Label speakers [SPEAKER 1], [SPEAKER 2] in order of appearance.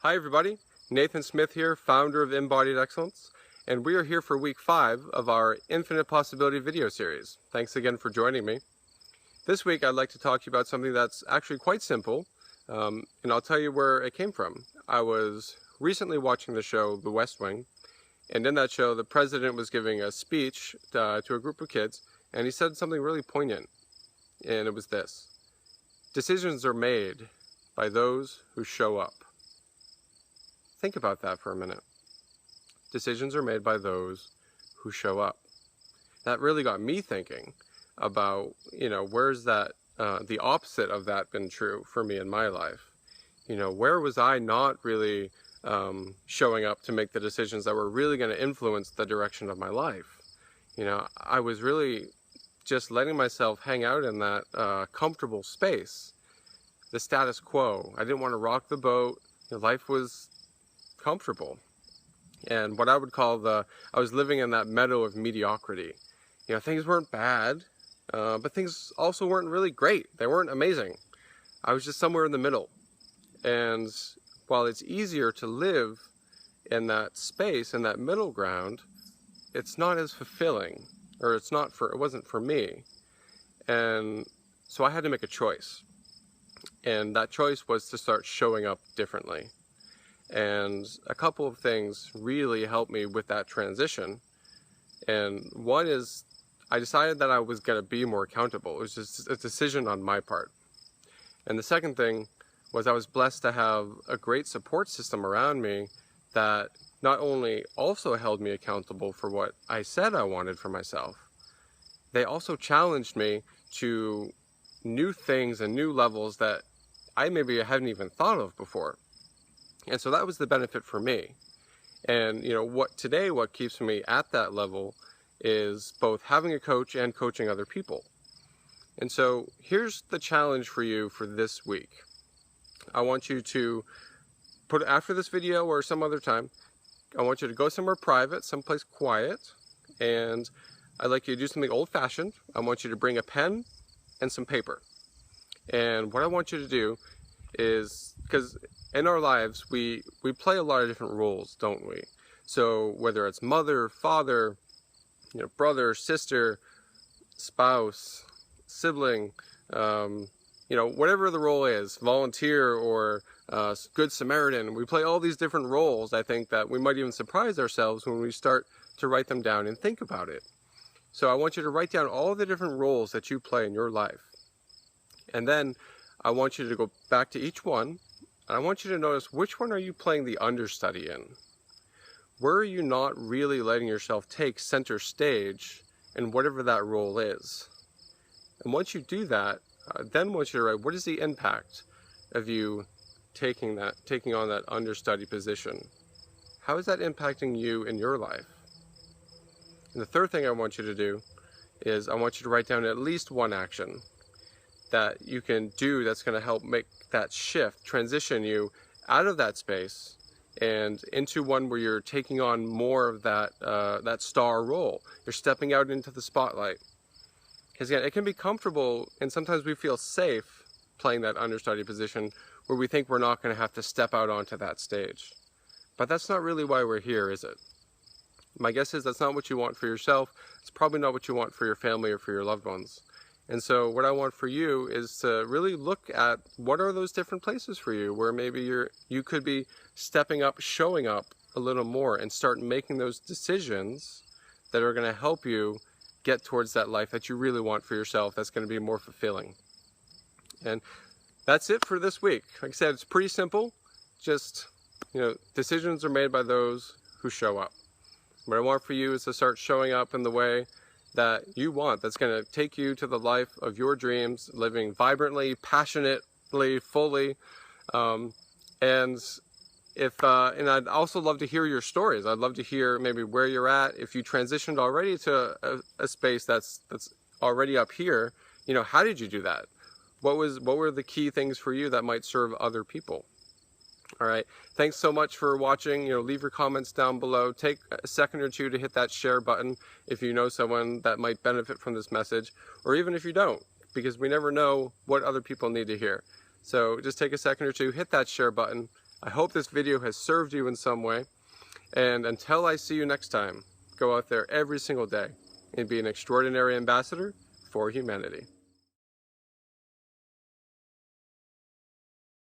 [SPEAKER 1] Hi everybody, Nathan Smith here, founder of Embodied Excellence, and we are here for week 5 of our Infinite Possibility video series. Thanks again for joining me. This week I'd like to talk to you about something that's actually quite simple, and I'll tell you where it came from. I was recently watching the show The West Wing, and in that show the president was giving a speech to a group of kids, and he said something really poignant, and it was this: decisions are made by those who show up. Think about that for a minute. Decisions are made by those who show up. That really got me thinking about, where's that, the opposite of that been true for me in my life? Where was I not really showing up to make the decisions that were really going to influence the direction of my life? I was really just letting myself hang out in that comfortable space, the status quo. I didn't want to rock the boat. Life was comfortable, and what I would call I was living in that meadow of mediocrity. Things weren't bad, but things also weren't really great. They weren't amazing. I was just somewhere in the middle. And while it's easier to live in that space, in that middle ground, it's not as fulfilling, or it wasn't for me. And so I had to make a choice, and that choice was to start showing up differently. And a couple of things really helped me with that transition. And one is, I decided that I was going to be more accountable. It was just a decision on my part. And the second thing was, I was blessed to have a great support system around me that not only also held me accountable for what I said I wanted for myself, they also challenged me to new things and new levels that I maybe hadn't even thought of before. And so that was the benefit for me. And what keeps me at that level is both having a coach and coaching other people. And so here's the challenge for you for this week. I want you to put, after this video or some other time, I want you to go somewhere private, someplace quiet, and I'd like you to do something old-fashioned. I want you to bring a pen and some paper. And what I want you to do is, because in our lives, we play a lot of different roles, don't we? So whether it's mother, father, brother, sister, spouse, sibling, whatever the role is, volunteer or good Samaritan, we play all these different roles. I think that we might even surprise ourselves when we start to write them down and think about it. So I want you to write down all the different roles that you play in your life. And then I want you to go back to each one, and I want you to notice, which one are you playing the understudy in? Where are you not really letting yourself take center stage in whatever that role is? And once you do that, then I want you to write, what is the impact of you taking on that understudy position? How is that impacting you in your life? And the third thing I want you to do is, I want you to write down at least one action that you can do that's going to help make that shift, transition you out of that space and into one where you're taking on more of that star role. You're stepping out into the spotlight. Because again, it can be comfortable, and sometimes we feel safe playing that understudy position where we think we're not going to have to step out onto that stage. But that's not really why we're here, is it? My guess is that's not what you want for yourself. It's probably not what you want for your family or for your loved ones. And so what I want for you is to really look at, what are those different places for you where maybe you could be stepping up, showing up a little more, and start making those decisions that are going to help you get towards that life that you really want for yourself, that's going to be more fulfilling. And that's it for this week. Like I said, it's pretty simple. Just, decisions are made by those who show up. What I want for you is to start showing up in the way that you want, that's going to take you to the life of your dreams, living vibrantly, passionately, fully. And I'd also love to hear your stories. I'd love to hear maybe where you're at. If you transitioned already to a space that's already up here, how did you do that? What were the key things for you that might serve other people? All right. Thanks so much for watching. Leave your comments down below. Take a second or two to hit that share button if you know someone that might benefit from this message, or even if you don't, because we never know what other people need to hear. So just take a second or two, hit that share button. I hope this video has served you in some way, and until I see you next time, go out there every single day and be an extraordinary ambassador for humanity.